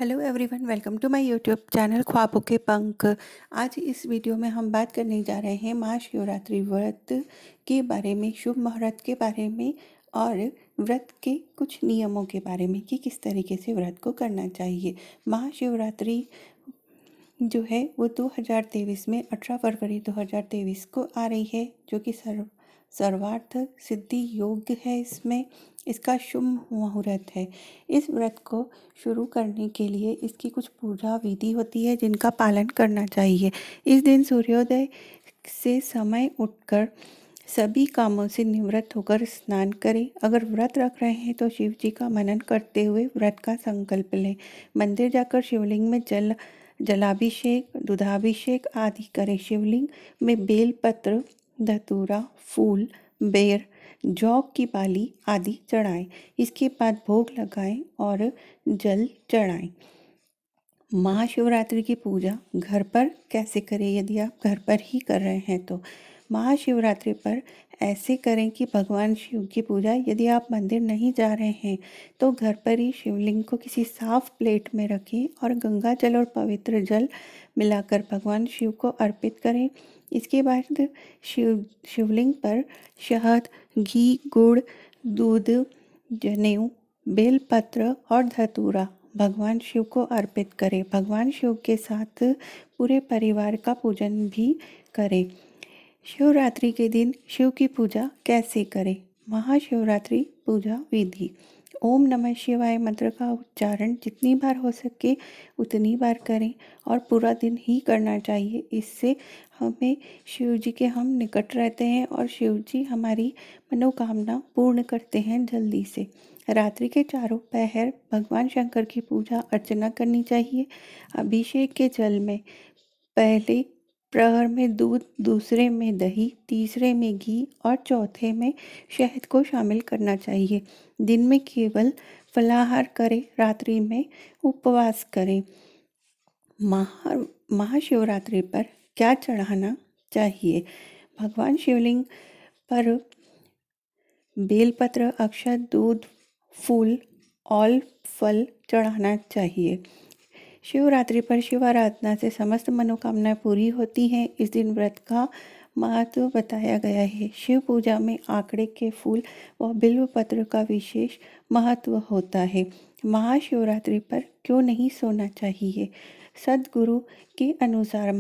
Hello everyone, welcome to my YouTube channel ख्वाबों के पंख। आज इस वीडियो में हम बात करने जा रहे हैं महाशिवरात्रि व्रत के बारे में, शुभ मुहूर्त के बारे में और व्रत के कुछ नियमों के बारे में कि किस तरीके से व्रत को करना चाहिए। महाशिवरात्रि जो है वो 2023 में 18 फरवरी 2023 को आ रही है, जो कि सर्वार्थ सिद्धि योग है। इसका शुभ मुहूर्त है। इस व्रत को शुरू करने के लिए इसकी कुछ पूजा विधि होती है जिनका पालन करना चाहिए। इस दिन सूर्योदय से समय उठकर सभी कामों से निवृत्त होकर स्नान करें। अगर व्रत रख रहे हैं तो शिव जी का मनन करते हुए व्रत का संकल्प लें। मंदिर जाकर शिवलिंग में जलाभिषेक, दुधाभिषेक आदि करें। शिवलिंग में बेलपत्र, धतूरा, फूल, बेर, जौ की बाली आदि चढ़ाएं। इसके बाद भोग लगाएं और जल चढ़ाएं। महाशिवरात्रि की पूजा घर पर कैसे करें? यदि आप घर पर ही कर रहे हैं तो महाशिवरात्रि पर ऐसे करें कि भगवान शिव की पूजा, यदि आप मंदिर नहीं जा रहे हैं तो घर पर ही शिवलिंग को किसी साफ प्लेट में रखें और गंगा जल और पवित्र जल मिलाकर भगवान शिव को अर्पित करें। इसके बाद शिवलिंग पर शहद, घी, गुड़, दूध, जनेऊ, बेलपत्र और धतूरा भगवान शिव को अर्पित करें। भगवान शिव के साथ पूरे परिवार का पूजन भी करें। शिवरात्रि के दिन शिव की पूजा कैसे करें? महाशिवरात्रि पूजा विधि: ओम नमः शिवाय मंत्र का उच्चारण जितनी बार हो सके उतनी बार करें और पूरा दिन ही करना चाहिए। इससे हमें शिव जी के हम निकट रहते हैं और शिव जी हमारी मनोकामना पूर्ण करते हैं जल्दी से। रात्रि के चारों पहर भगवान शंकर की पूजा अर्चना करनी चाहिए। अभिषेक के जल में पहले प्रहर में दूध, दूसरे में दही, तीसरे में घी और चौथे में शहद को शामिल करना चाहिए। दिन में केवल फलाहार करें, रात्रि में उपवास करें। महाशिवरात्रि पर क्या चढ़ाना चाहिए? भगवान शिवलिंग पर बेलपत्र, अक्षत, दूध, फूल और फल चढ़ाना चाहिए। शिवरात्रि पर शिव आराधना से समस्त मनोकामनाएं पूरी होती हैं। इस दिन व्रत का महत्व बताया गया है। शिव पूजा में आंकड़े के फूल व बिल्व पत्र का विशेष महत्व होता है। महाशिवरात्रि पर क्यों नहीं सोना चाहिए? सद्गुरु के अनुसार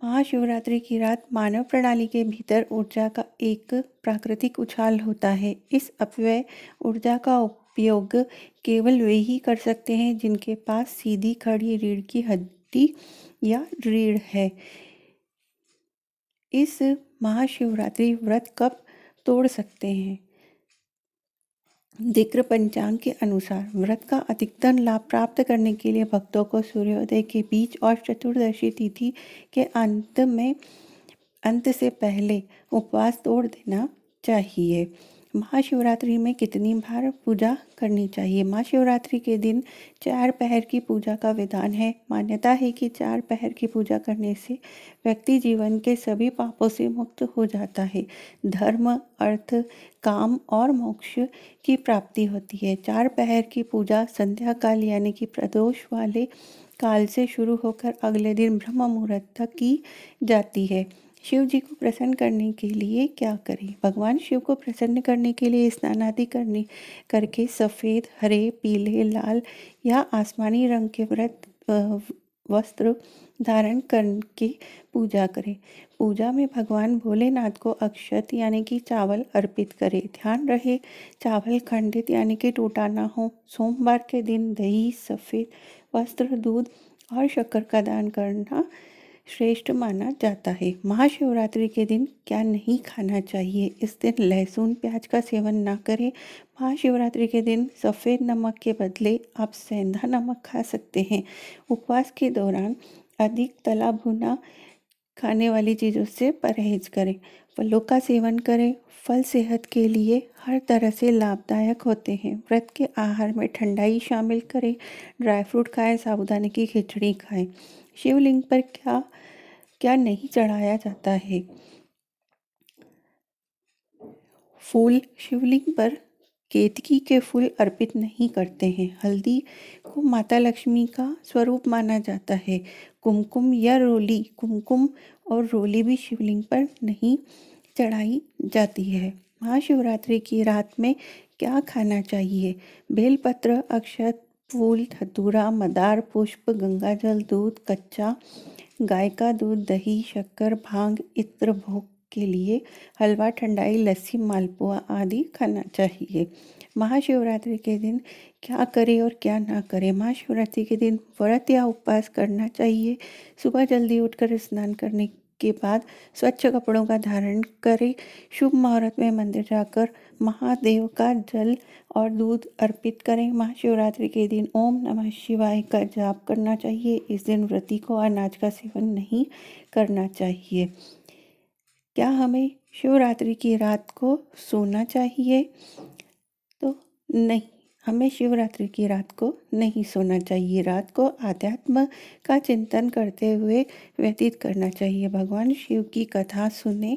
महाशिवरात्रि की रात मानव प्रणाली के भीतर ऊर्जा का एक प्राकृतिक उछाल होता है। इस अपव्यय ऊर्जा का उपयोग केवल वे ही कर सकते हैं जिनके पास सीधी खड़ी रीढ़ की हड्डी या रीढ़ है। इस महाशिवरात्रि व्रत कब तोड़ सकते हैं? दिक्र पंचांग के अनुसार व्रत का अधिकतम लाभ प्राप्त करने के लिए भक्तों को सूर्योदय के बीच और चतुर्दशी तिथि के अंत से पहले उपवास तोड़ देना चाहिए। महाशिवरात्रि में कितनी बार पूजा करनी चाहिए? महाशिवरात्रि के दिन 4 पहर की पूजा का विधान है। मान्यता है कि 4 पहर की पूजा करने से व्यक्ति जीवन के सभी पापों से मुक्त हो जाता है। धर्म, अर्थ, काम और मोक्ष की प्राप्ति होती है। 4 पहर की पूजा संध्या काल यानी कि प्रदोष वाले काल से शुरू होकर अगले दिन ब्रह्म मुहूर्त तक की जाती है। शिव जी को प्रसन्न करने के लिए क्या करें? भगवान शिव को प्रसन्न करने के लिए स्नान आदि करके सफ़ेद, हरे, पीले, लाल या आसमानी रंग के वस्त्र धारण करके पूजा करें। पूजा में भगवान भोलेनाथ को अक्षत यानी कि चावल अर्पित करें। ध्यान रहे चावल खंडित यानी कि टूटा ना हो। सोमवार के दिन दही, सफ़ेद वस्त्र, दूध और शक्कर का दान करना श्रेष्ठ माना जाता है। महाशिवरात्रि के दिन क्या नहीं खाना चाहिए? इस दिन लहसुन, प्याज का सेवन ना करें। महाशिवरात्रि के दिन सफ़ेद नमक के बदले आप सेंधा नमक खा सकते हैं। उपवास के दौरान अधिक तला भुना खाने वाली चीज़ों से परहेज करें। फलों का सेवन करें। फल सेहत के लिए हर तरह से लाभदायक होते हैं। व्रत के आहार में ठंडाई शामिल करें। ड्राई फ्रूट खाएं, साबूदाने की खिचड़ी खाएं। शिवलिंग पर क्या क्या नहीं चढ़ाया जाता है? फूल शिवलिंग पर केतकी के फूल अर्पित नहीं करते हैं। हल्दी को माता लक्ष्मी का स्वरूप माना जाता है। कुमकुम और रोली भी शिवलिंग पर नहीं चढ़ाई जाती है। महाशिवरात्रि की रात में क्या खाना चाहिए? बेलपत्र, अक्षत, फूल, धतूरा, मदार, पुष्प, गंगाजल, दूध, कच्चा गाय का दूध, दही, शक्कर, भांग, इत्र भोग के लिए, हलवा, ठंडाई, लस्सी, मालपुआ आदि खाना चाहिए। महाशिवरात्रि के दिन क्या करें और क्या ना करें? महाशिवरात्रि के दिन व्रत या उपवास करना चाहिए। सुबह जल्दी उठकर स्नान करने के बाद स्वच्छ कपड़ों का धारण करें। शुभ मुहूर्त में मंदिर जाकर महादेव का जल और दूध अर्पित करें। महाशिवरात्रि के दिन ओम नमः शिवाय का जाप करना चाहिए। इस दिन व्रती को अनाज का सेवन नहीं करना चाहिए। क्या हमें शिवरात्रि की रात को सोना चाहिए? तो नहीं, हमें शिवरात्रि की रात को नहीं सोना चाहिए। रात को आध्यात्म का चिंतन करते हुए व्यतीत करना चाहिए। भगवान शिव की कथा सुने,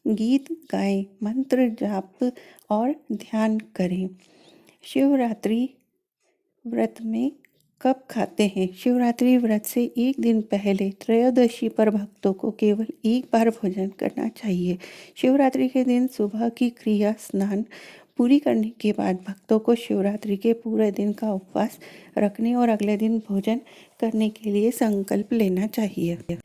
गीत गाएं, मंत्र जाप और ध्यान करें। शिवरात्रि व्रत में कब खाते हैं? शिवरात्रि व्रत से एक दिन पहले त्रयोदशी पर भक्तों को केवल एक बार भोजन करना चाहिए। शिवरात्रि के दिन सुबह की क्रिया स्नान पूरी करने के बाद भक्तों को शिवरात्रि के पूरे दिन का उपवास रखने और अगले दिन भोजन करने के लिए संकल्प लेना चाहिए।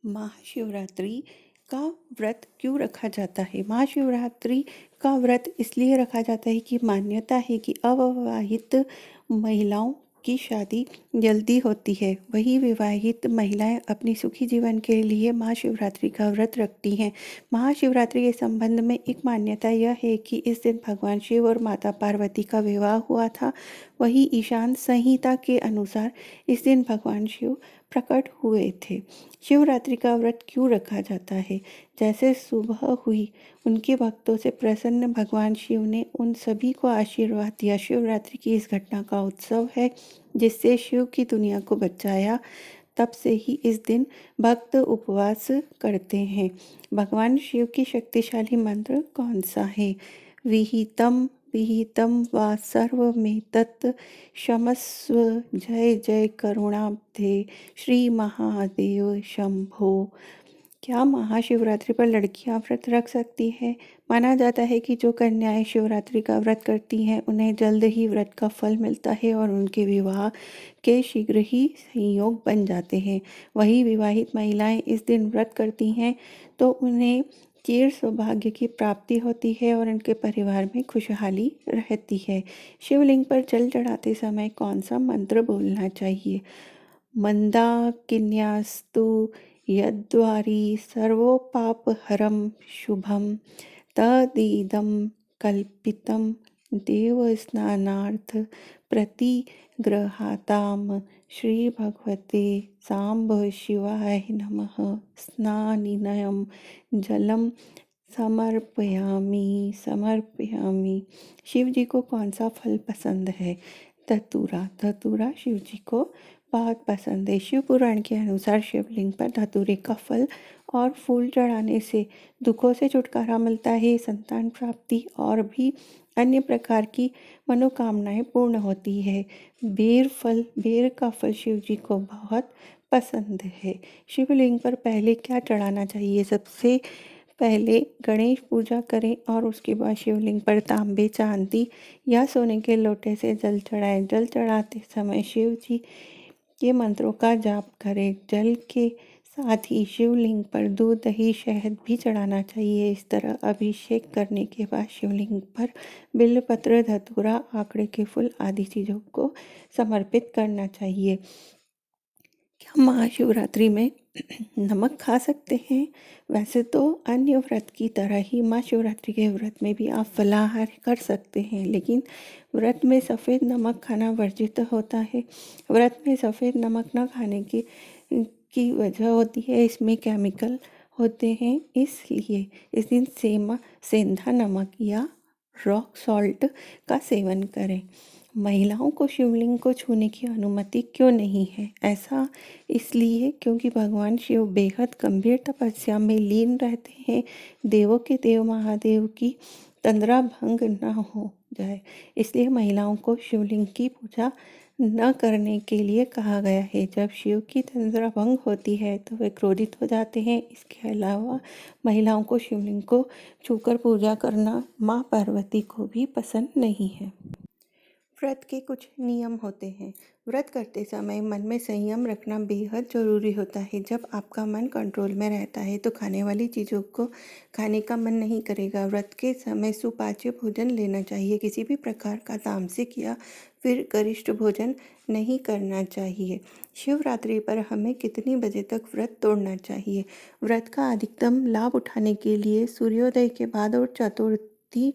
महाशिवरात्रि का व्रत क्यों रखा जाता है? महाशिवरात्रि का व्रत इसलिए रखा जाता है कि मान्यता है कि अविवाहित महिलाओं की शादी जल्दी होती है। वही विवाहित महिलाएं अपनी सुखी जीवन के लिए महाशिवरात्रि का व्रत रखती हैं। महाशिवरात्रि के संबंध में एक मान्यता यह है कि इस दिन भगवान शिव और माता पार्वती का विवाह हुआ था। वही ईशान संहिता के अनुसार इस दिन भगवान शिव प्रकट हुए थे। शिवरात्रि का व्रत क्यों रखा जाता है? जैसे सुबह हुई, उनके भक्तों से प्रसन्न भगवान शिव ने उन सभी को आशीर्वाद दिया। शिवरात्रि की इस घटना का उत्सव है जिससे शिव की दुनिया को बचाया। तब से ही इस दिन भक्त उपवास करते हैं। भगवान शिव की शक्तिशाली मंत्र कौन सा है? विहितम विहितम वा सर्वमेतत् क्षमस्व, जय जय करुणाब्धे श्री महादेव शंभो। क्या महाशिवरात्रि पर लड़कियां व्रत रख सकती हैं? माना जाता है कि जो कन्याएं शिवरात्रि का व्रत करती हैं उन्हें जल्द ही व्रत का फल मिलता है और उनके विवाह के शीघ्र ही संयोग बन जाते हैं। वही विवाहित महिलाएं इस दिन व्रत करती हैं तो उन्हें चिर सौभाग्य की प्राप्ति होती है और उनके परिवार में खुशहाली रहती है। शिवलिंग पर जल चढ़ाते समय कौन सा मंत्र बोलना चाहिए? मंदाकिन्यास्तु यद्वारी सर्वपापहरं शुभं तदिदं कल्पितं देवस्नानार्थ प्रतिगृहातां श्री भगवते सांब शिवाय नमः। स्नानिनयं जलम समर्पयामी। शिव जी को कौन सा फल पसंद है? धतूरा शिव जी को बहुत पसंद है। शिव पुराण के अनुसार शिवलिंग पर धतूरे का फल और फूल चढ़ाने से दुखों से छुटकारा मिलता है, संतान प्राप्ति और भी अन्य प्रकार की मनोकामनाएं पूर्ण होती है। बेर का फल शिव जी को बहुत पसंद है। शिवलिंग पर पहले क्या चढ़ाना चाहिए? सबसे पहले गणेश पूजा करें और उसके बाद शिवलिंग पर तांबे, चांदी या सोने के लोटे से जल चढ़ाएं। जल चढ़ाते समय शिव जी के मंत्रों का जाप करें। जल के साथ ही शिवलिंग पर दूध, दही, शहद भी चढ़ाना चाहिए। इस तरह अभिषेक करने के बाद शिवलिंग पर बिल्वपत्र, धतूरा, आंकड़े के फूल आदि चीज़ों को समर्पित करना चाहिए। क्या महाशिवरात्रि में नमक खा सकते हैं? वैसे तो अन्य व्रत की तरह ही महाशिवरात्रि के व्रत में भी आप फलाहार कर सकते हैं, लेकिन व्रत में सफ़ेद नमक खाना वर्जित होता है। व्रत में सफ़ेद नमक न खाने की वजह होती है, इसमें केमिकल होते हैं। इसलिए इस दिन सेंधा नमक या रॉक सॉल्ट का सेवन करें। महिलाओं को शिवलिंग को छूने की अनुमति क्यों नहीं है? ऐसा इसलिए क्योंकि भगवान शिव बेहद गंभीर तपस्या में लीन रहते हैं। देवों के देव महादेव की तंद्रा भंग न हो जाए, इसलिए महिलाओं को शिवलिंग की पूजा न करने के लिए कहा गया है। जब शिव की तंद्रा भंग होती है तो वे क्रोधित हो जाते हैं। इसके अलावा महिलाओं को शिवलिंग को छूकर पूजा करना माँ पार्वती को भी पसंद नहीं है। व्रत के कुछ नियम होते हैं। व्रत करते समय मन में संयम रखना बेहद ज़रूरी होता है। जब आपका मन कंट्रोल में रहता है तो खाने वाली चीज़ों को खाने का मन नहीं करेगा। व्रत के समय सुपाच्य भोजन लेना चाहिए। किसी भी प्रकार का तामसिक या फिर गरिष्ठ भोजन नहीं करना चाहिए। शिवरात्रि पर हमें कितनी बजे तक व्रत तोड़ना चाहिए? व्रत का अधिकतम लाभ उठाने के लिए सूर्योदय के बाद और चतुर्थी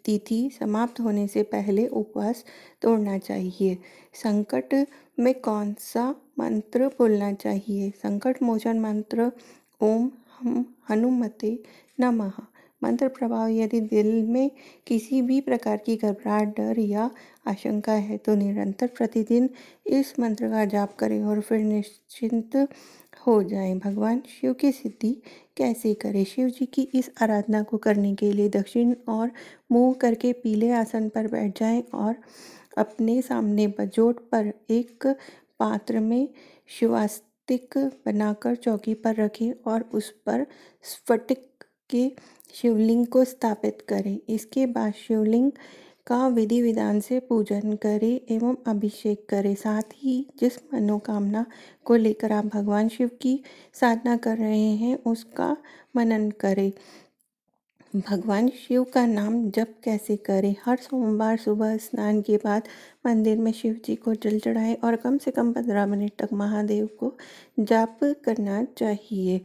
तिथि समाप्त होने से पहले उपवास तोड़ना चाहिए। संकट में कौन सा मंत्र बोलना चाहिए? संकट मोचन मंत्र ओम हम हनुमते नमः। मंत्र प्रभाव यदि दिल में किसी भी प्रकार की घबराहट, डर या आशंका है तो निरंतर प्रतिदिन इस मंत्र का जाप करें और फिर निश्चिंत हो जाएं। भगवान शिव की सिद्धि कैसे करें? शिव जी की इस आराधना को करने के लिए दक्षिण और मुंह करके पीले आसन पर बैठ जाएं और अपने सामने बजोट पर एक पात्र में शिवास्तिक बनाकर चौकी पर रखें और उस पर स्फटिक के शिवलिंग को स्थापित करें। इसके बाद शिवलिंग का विधि विधान से पूजन करें एवं अभिषेक करें। साथ ही जिस मनोकामना को लेकर आप भगवान शिव की साधना कर रहे हैं उसका मनन करें। भगवान शिव का नाम जप कैसे करें? हर सोमवार सुबह स्नान के बाद मंदिर में शिव जी को जल चढ़ाएं और कम से कम 15 मिनट तक महादेव को जाप करना चाहिए।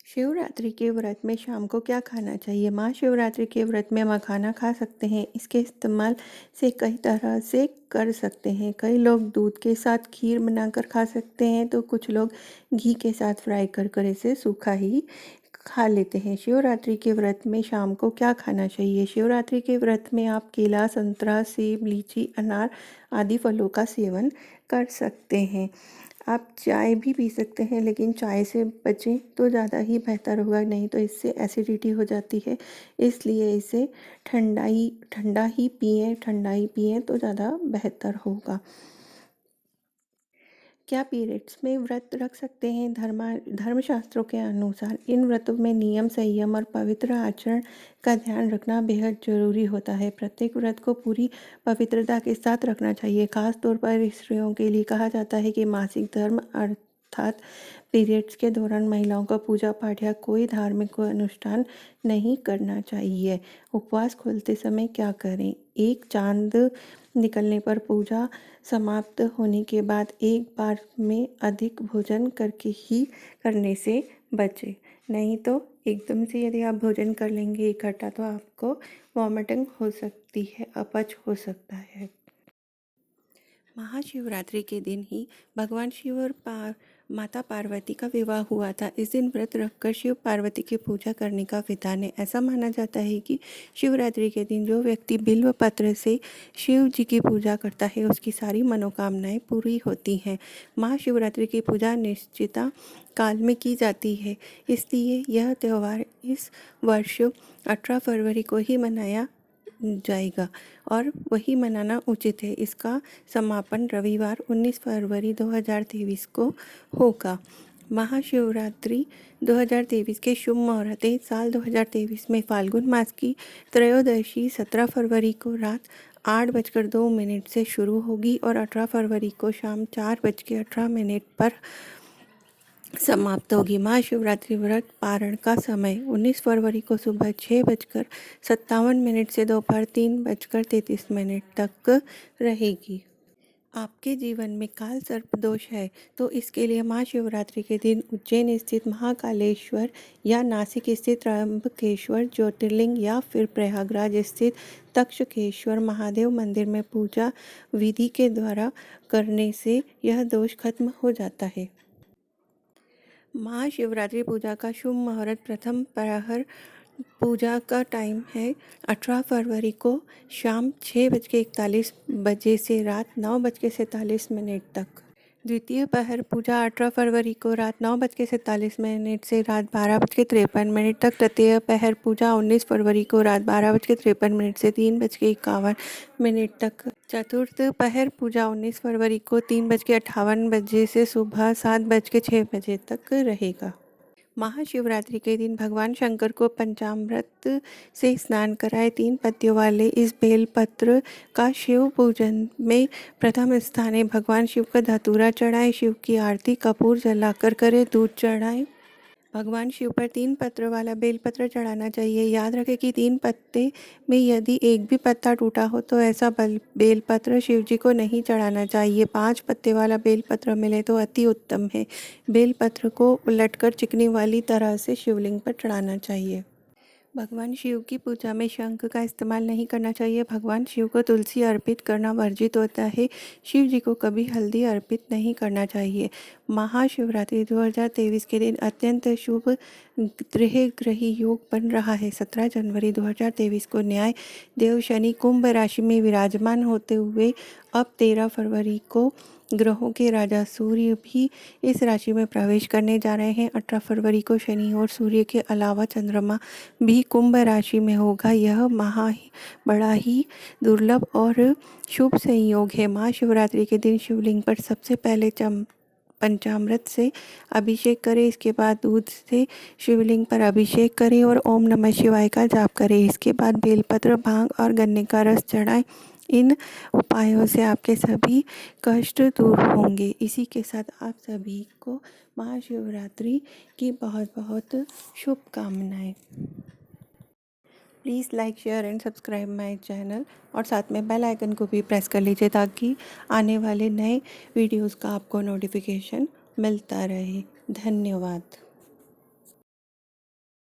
शिवरात्रि के व्रत में शाम को क्या खाना चाहिए? महाशिवरात्रि के व्रत में मखाना खा सकते हैं। इसके इस्तेमाल से कई तरह से कर सकते हैं। कई लोग दूध के साथ खीर बनाकर खा सकते हैं तो कुछ लोग घी के साथ फ्राई कर इसे सूखा ही खा लेते हैं। शिवरात्रि के व्रत में शाम को क्या खाना चाहिए? शिवरात्रि के व्रत में आप केला, संतरा, सेब, लीची, अनार आदि फलों का सेवन कर सकते हैं। आप चाय भी पी सकते हैं लेकिन चाय से बचें तो ज़्यादा ही बेहतर होगा, नहीं तो इससे एसिडिटी हो जाती है। इसलिए इसे ठंडा ही पिएं तो ज़्यादा बेहतर होगा। क्या पीरियड्स में व्रत रख सकते हैं? धर्मशास्त्रों के अनुसार इन व्रतों में नियम, संयम और पवित्र आचरण का ध्यान रखना बेहद जरूरी होता है। प्रत्येक व्रत को पूरी पवित्रता के साथ रखना चाहिए। खास तौर पर स्त्रियों के लिए कहा जाता है कि मासिक धर्म अर्थात पीरियड्स के दौरान महिलाओं का पूजा पाठ या कोई धार्मिक अनुष्ठान नहीं करना चाहिए। उपवास खोलते समय क्या करें? एक चांद निकलने पर पूजा समाप्त होने के बाद एक बार में अधिक भोजन करने से बचें। नहीं तो एकदम से यदि आप भोजन कर लेंगे इकट्ठा तो आपको वॉमिटिंग हो सकती है, अपच हो सकता है। महाशिवरात्रि के दिन ही भगवान शिव और माता पार्वती का विवाह हुआ था। इस दिन व्रत रखकर शिव पार्वती की पूजा करने का विधान है। ऐसा माना जाता है कि शिवरात्रि के दिन जो व्यक्ति बिल्व पत्र से शिव जी की पूजा करता है उसकी सारी मनोकामनाएं पूरी होती हैं। महाशिवरात्रि की पूजा निश्चिता काल में की जाती है, इसलिए यह त्यौहार इस वर्ष 18 फरवरी को ही मनाया जाएगा और वही मनाना उचित है। इसका समापन रविवार 19 फरवरी 2023 को होगा। महाशिवरात्रि 2023 के शुभ मुहूर्त साल 2023 में फाल्गुन मास की त्रयोदशी 17 फरवरी को रात 8:02 से शुरू होगी और 18 फरवरी को शाम 4:18 पर समाप्त होगी। महाशिवरात्रि व्रत पारण का समय 19 फरवरी को सुबह 6:57 से दोपहर 3:33 तक रहेगी। आपके जीवन में काल सर्प दोष है तो इसके लिए महाशिवरात्रि के दिन उज्जैन स्थित महाकालेश्वर या नासिक स्थित त्र्यंबकेश्वर ज्योतिर्लिंग या फिर प्रयागराज स्थित तक्षकेश्वर महादेव मंदिर में पूजा विधि के द्वारा करने से यह दोष खत्म हो जाता है। महाशिवरात्रि पूजा का शुभ मुहूर्त प्रथम प्रहर पूजा का टाइम है 18 फरवरी को शाम 6:41 से रात 9:47 तक। द्वितीय पहर पूजा 18 फरवरी को रात 9:47 से रात 12:53 तक। तृतीय पहर पूजा 19 फरवरी को रात 12:53 से 3:51 तक। चतुर्थ पहर पूजा 19 फरवरी को 3:58 से सुबह 7:06 तक रहेगा। महाशिवरात्रि के दिन भगवान शंकर को पंचामृत से स्नान कराए। 3 पत्तियों वाले इस बेलपत्र का शिव पूजन में प्रथम स्थान है। भगवान शिव का धतूरा चढ़ाए, शिव की आरती कपूर जलाकर करे, दूध चढ़ाए। भगवान शिव पर 3 पत्र वाला बेलपत्र चढ़ाना चाहिए। याद रखें कि 3 पत्ते में यदि एक भी पत्ता टूटा हो तो ऐसा बेलपत्र शिव जी को नहीं चढ़ाना चाहिए। 5 पत्ते वाला बेलपत्र मिले तो अति उत्तम है। बेलपत्र को उलटकर चिकनी वाली तरह से शिवलिंग पर चढ़ाना चाहिए। भगवान शिव की पूजा में शंख का इस्तेमाल नहीं करना चाहिए। भगवान शिव को तुलसी अर्पित करना वर्जित होता है। शिव जी को कभी हल्दी अर्पित नहीं करना चाहिए। महाशिवरात्रि 2023 के दिन अत्यंत शुभ ग्रही योग बन रहा है। 17 जनवरी 2023 को न्याय देव शनि कुंभ राशि में विराजमान होते हुए अब 13 फरवरी को ग्रहों के राजा सूर्य भी इस राशि में प्रवेश करने जा रहे हैं। 18 फरवरी को शनि और सूर्य के अलावा चंद्रमा भी कुंभ राशि में होगा। यह बड़ा ही दुर्लभ और शुभ संयोग है। महाशिवरात्रि के दिन शिवलिंग पर सबसे पहले पंचामृत से अभिषेक करें। इसके बाद दूध से शिवलिंग पर अभिषेक करें और ओम नमः शिवाय का जाप करें। इसके बाद बेलपत्र, भांग और गन्ने का रस चढ़ाएं। इन उपायों से आपके सभी कष्ट दूर होंगे। इसी के साथ आप सभी को महाशिवरात्रि की बहुत बहुत शुभकामनाएं। Please like, share and subscribe my channel और साथ में बेल आइकन को भी प्रेस कर लीजिए ताकि आने वाले नए वीडियोस का आपको नोटिफिकेशन मिलता रहे। धन्यवाद।